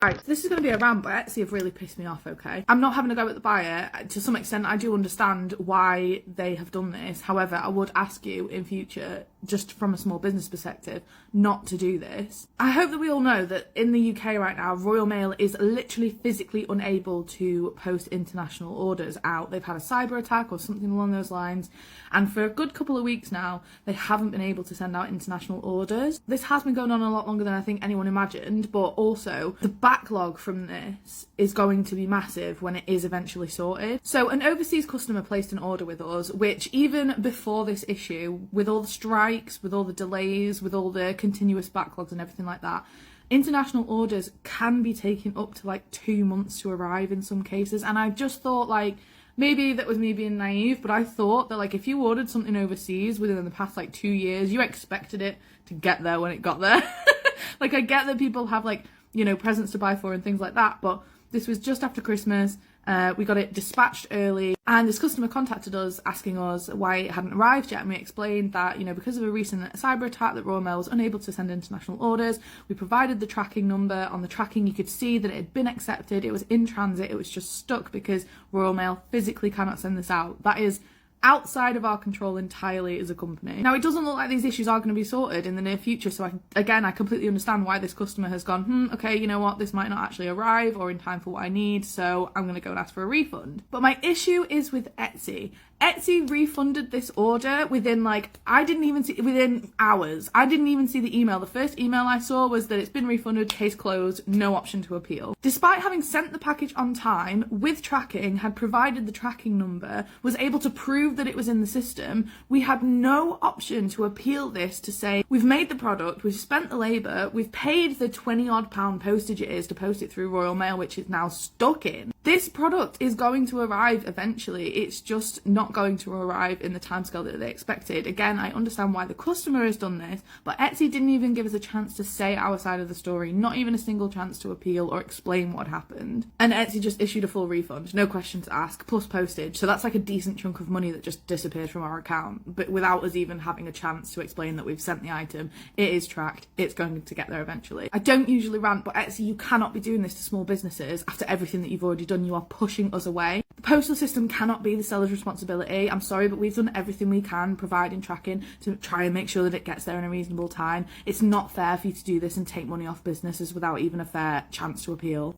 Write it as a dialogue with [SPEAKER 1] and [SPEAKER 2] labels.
[SPEAKER 1] Right, this is going to be a rant, but Etsy have really pissed me off, okay? I'm not having a go at the buyer. To some extent, I do understand why they have done this. However, I would ask you in future, just from a small business perspective, not to do this. I hope that we all know that in the UK right now, Royal Mail is literally physically unable to post international orders out. They've had a cyber attack or something along those lines, and for a good couple of weeks now, they haven't been able to send out international orders. This has been going on a lot longer than I think anyone imagined, but also the backlog from this is going to be massive when it is eventually sorted. So an overseas customer placed an order with us, which even before this issue, with all the strikes, with all the delays, with all the continuous backlogs and everything like that, international orders can be taking up to like 2 months to arrive in some cases. And I just thought, like, maybe that was me being naive, but I thought that, like, if you ordered something overseas within the past like 2 years, you expected it to get there when it got there. Like, I get that people have, like, you know, presents to buy for and things like that, but this was just after Christmas. We got it dispatched early, and this customer contacted us asking us why it hadn't arrived yet, and we explained that, you know, because of a recent cyber attack, that Royal Mail was unable to send international orders. We provided the tracking number. On the tracking, you could see that it had been accepted, it was in transit, it was just stuck because Royal Mail physically cannot send this out. That is outside of our control entirely as a company. Now, it doesn't look like these issues are going to be sorted in the near future, so I completely understand why this customer has gone, okay, you know what, this might not actually arrive or in time for what I need, so I'm going to go and ask for a refund. But my issue is with Etsy. Etsy refunded this order within, like, within hours. I didn't even see the email. The first email I saw was that it's been refunded, case closed, no option to appeal. Despite having sent the package on time, with tracking, had provided the tracking number, was able to prove that it was in the system, we had no option to appeal this to say, we've made the product, we've spent the labour, we've paid the £20 odd postage it is to post it through Royal Mail, which is now stuck in. This product is going to arrive eventually. It's just not going to arrive in the timescale that they expected. Again, I understand why the customer has done this, but Etsy didn't even give us a chance to say our side of the story, not even a single chance to appeal or explain what happened. And Etsy just issued a full refund, no questions asked, plus postage. So that's like a decent chunk of money that just disappeared from our account, but without us even having a chance to explain that we've sent the item. It is tracked, it's going to get there eventually. I don't usually rant, but Etsy, you cannot be doing this to small businesses after everything that you've already done. You are pushing us away. The postal system cannot be the seller's responsibility. I'm sorry, but we've done everything we can providing tracking to try and make sure that it gets there in a reasonable time. It's not fair for you to do this and take money off businesses without even a fair chance to appeal.